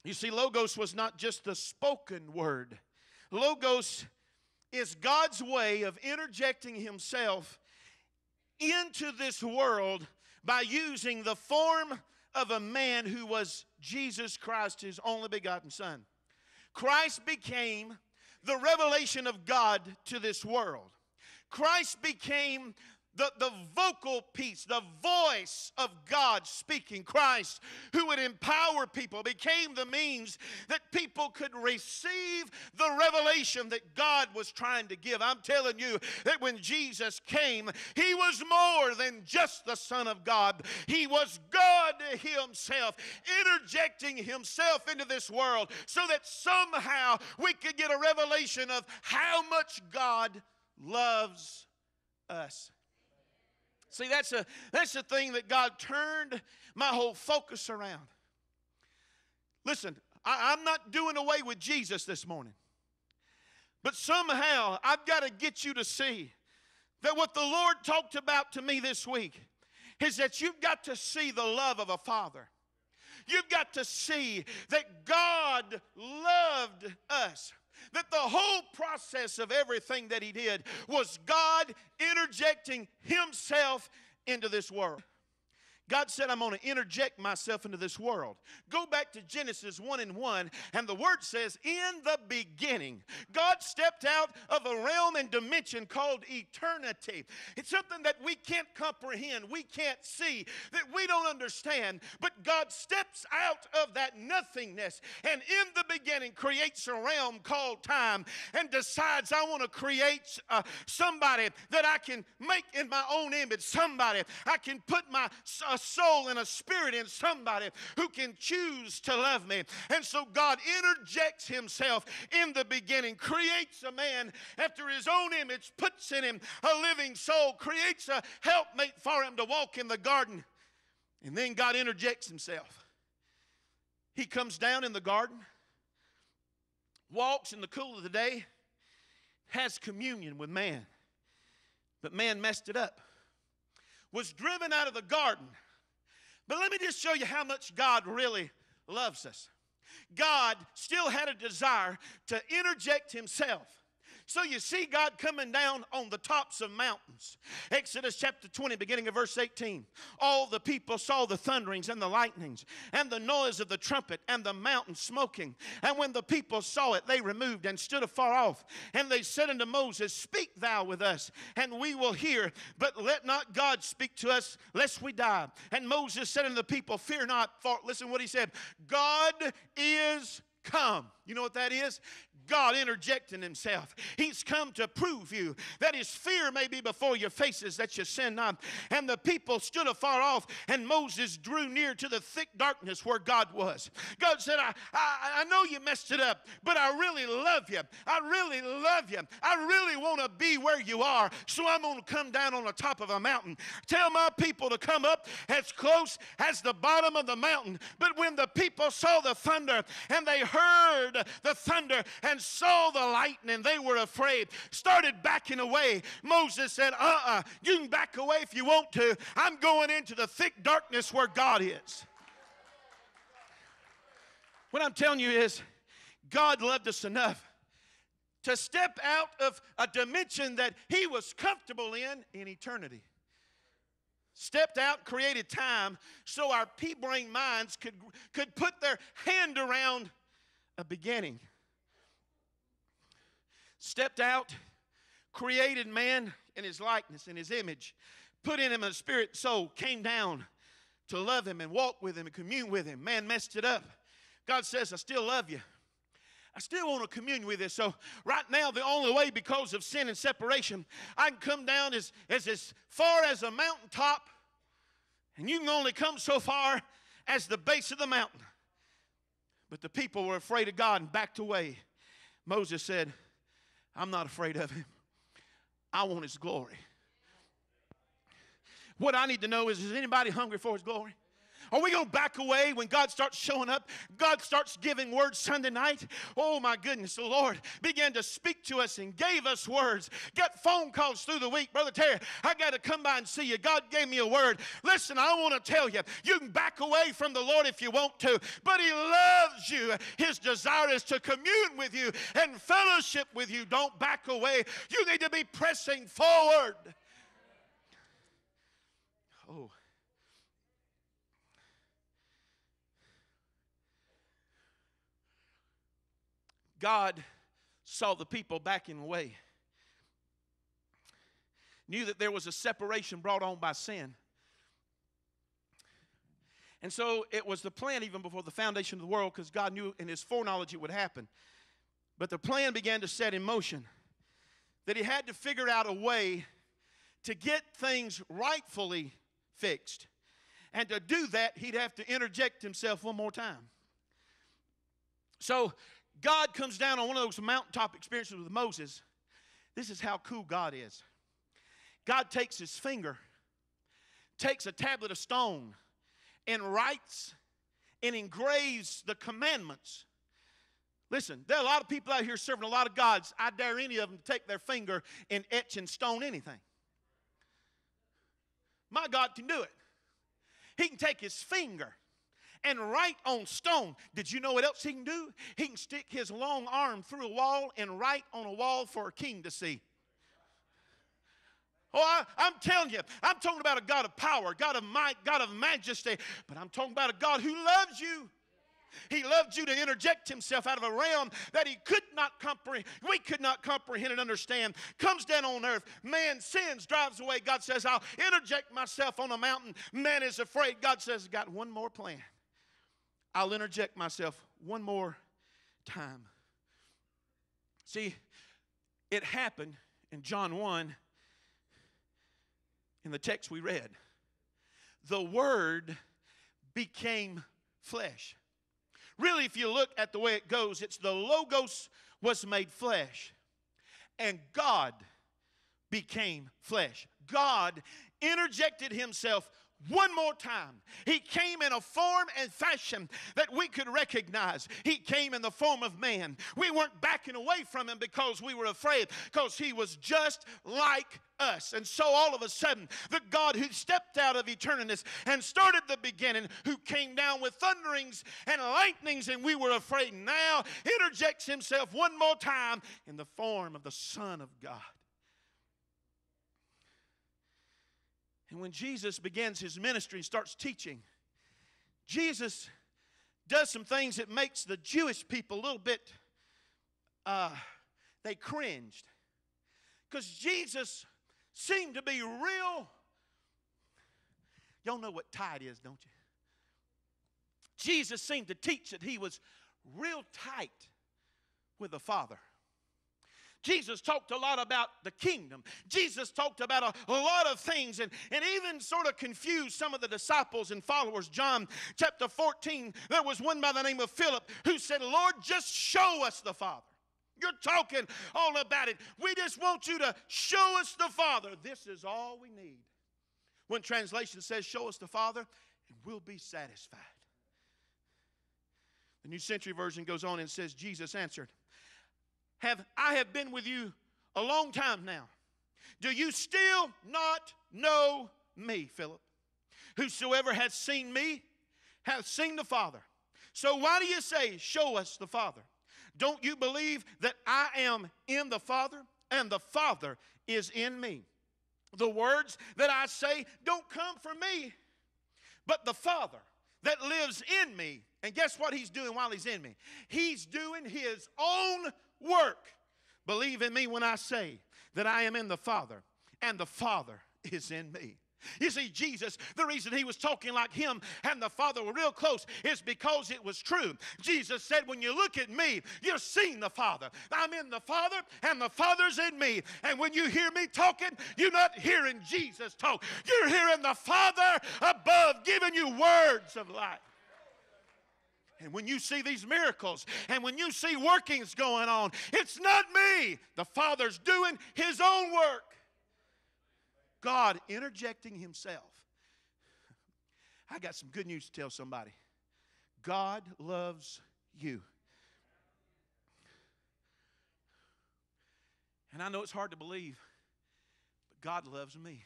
You see, Logos was not just the spoken word. Logos is God's way of interjecting Himself into this world by using the form of a man who was Jesus Christ, His only begotten Son. Christ became the revelation of God to this world. Christ became the vocal piece, the voice of God speaking. Christ, who would empower people, became the means that people could receive the revelation that God was trying to give. I'm telling you that when Jesus came, He was more than just the Son of God. He was God Himself, interjecting Himself into this world so that somehow we could get a revelation of how much God loves us. See, that's the thing that God turned my whole focus around. Listen, I'm not doing away with Jesus this morning. But somehow I've got to get you to see that what the Lord talked about to me this week is that you've got to see the love of a Father. You've got to see that God loved us. That the whole process of everything that He did was God interjecting Himself into this world. God said, I'm going to interject myself into this world. Go back to Genesis 1:1, and the Word says, in the beginning, God stepped out of a realm and dimension called eternity. It's something that we can't comprehend, we can't see, that we don't understand. But God steps out of that nothingness, and in the beginning creates a realm called time, and decides, I want to create somebody that I can make in my own image, somebody I can put my soul and a spirit in, somebody who can choose to love me. And so God interjects Himself in the beginning, creates a man after His own image, puts in him a living soul, creates a helpmate for him to walk in the garden. And then God interjects Himself. He comes down in the garden, walks in the cool of the day, has communion with man. But man messed it up. Was driven out of the garden. But let me just show you how much God really loves us. God still had a desire to interject Himself. So you see God coming down on the tops of mountains. Exodus chapter 20, beginning of verse 18. All the people saw the thunderings and the lightnings and the noise of the trumpet and the mountain smoking. And when the people saw it, they removed and stood afar off. And they said unto Moses, speak thou with us, and we will hear. But let not God speak to us, lest we die. And Moses said unto the people, fear not, for, listen what he said, God is come. You know what that is? God interjecting Himself. He's come to prove you that His fear may be before your faces, that you sin not. And the people stood afar off, and Moses drew near to the thick darkness where God was. God said, I know you messed it up, but I really love you. I really love you. I really want to be where you are, so I'm going to come down on the top of a mountain. Tell my people to come up as close as the bottom of the mountain. But when the people saw the thunder, and they heard the thunder and saw the lightning, they were afraid, started backing away. Moses said, you can back away if you want to. I'm going into the thick darkness where God is. What I'm telling you is, God loved us enough to step out of a dimension that He was comfortable in eternity. Stepped out, created time so our pea-brain minds could put their hand around a beginning. Stepped out, created man in His likeness, in His image, put in him a spirit and soul, came down to love him and walk with him and commune with him. Man messed it up. God says, I still love you. I still want to commune with you. So right now, the only way, because of sin and separation, I can come down as far as a mountaintop, and you can only come so far as the base of the mountain. But the people were afraid of God and backed away. Moses said, I'm not afraid of Him. I want His glory. What I need to know is anybody hungry for His glory? Are we going to back away when God starts showing up? God starts giving words Sunday night. Oh my goodness, the Lord began to speak to us and gave us words. Got phone calls through the week. Brother Terry, I got to come by and see you. God gave me a word. Listen, I want to tell you, you can back away from the Lord if you want to, but He loves loves you. His desire is to commune with you and fellowship with you. Don't back away. You need to be pressing forward. Oh. God saw the people backing away. Knew that there was a separation brought on by sin. And so it was the plan even before the foundation of the world, because God knew in His foreknowledge it would happen. But the plan began to set in motion that He had to figure out a way to get things rightfully fixed. And to do that, He'd have to interject Himself one more time. So God comes down on one of those mountaintop experiences with Moses. This is how cool God is. God takes His finger, takes a tablet of stone, and writes and engraves the commandments. Listen, there are a lot of people out here serving a lot of gods. I dare any of them to take their finger and etch and stone anything. My God can do it. He can take His finger and write on stone. Did you know what else He can do? He can stick His long arm through a wall and write on a wall for a king to see. Oh, I'm telling you, I'm talking about a God of power, God of might, God of majesty, but I'm talking about a God who loves you. He loved you to interject Himself out of a realm that He could not comprehend, we could not comprehend and understand. Comes down on earth. Man sins, drives away. God says, I'll interject myself on a mountain. Man is afraid. God says, I've got one more plan. I'll interject myself one more time. See, it happened in John 1 in the text we read. The Word became flesh. Really, if you look at the way it goes, it's the Logos was made flesh, and God became flesh. God interjected Himself one more time. He came in a form and fashion that we could recognize. He came in the form of man. We weren't backing away from Him because we were afraid, because He was just like us. And so all of a sudden, the God who stepped out of eternity and started the beginning, who came down with thunderings and lightnings and we were afraid, now interjects Himself one more time in the form of the Son of God. And when Jesus begins His ministry and starts teaching, Jesus does some things that makes the Jewish people a little bit, they cringed. Because Jesus seemed to be real. Y'all know what T.H.A.T is, don't you? Jesus seemed to teach that He was real tight with the Father. Jesus talked a lot about the kingdom. Jesus talked about a lot of things and even sort of confused some of the disciples and followers. John chapter 14, there was one by the name of Philip who said, Lord, just show us the Father. You're talking all about it. We just want you to show us the Father. This is all we need. One translation says, show us the Father and we'll be satisfied. The New Century Version goes on and says, Jesus answered, I have been with you a long time now. Do you still not know me, Philip? Whosoever has seen me hath seen the Father. So why do you say, show us the Father? Don't you believe that I am in the Father and the Father is in me? The words that I say don't come from me, but the Father that lives in me. And guess what He's doing while He's in me? He's doing His own work. Believe in me when I say that I am in the Father and the Father is in me. You see, Jesus, the reason He was talking like Him and the Father were real close is because it was true. Jesus said, when you look at me, you're seeing the Father. I'm in the Father and the Father's in me. And when you hear me talking, you're not hearing Jesus talk. You're hearing the Father above giving you words of life. And when you see these miracles and when you see workings going on, it's not me. The Father's doing His own work. God interjecting Himself. I got some good news to tell somebody. God loves you. And I know it's hard to believe, but God loves me.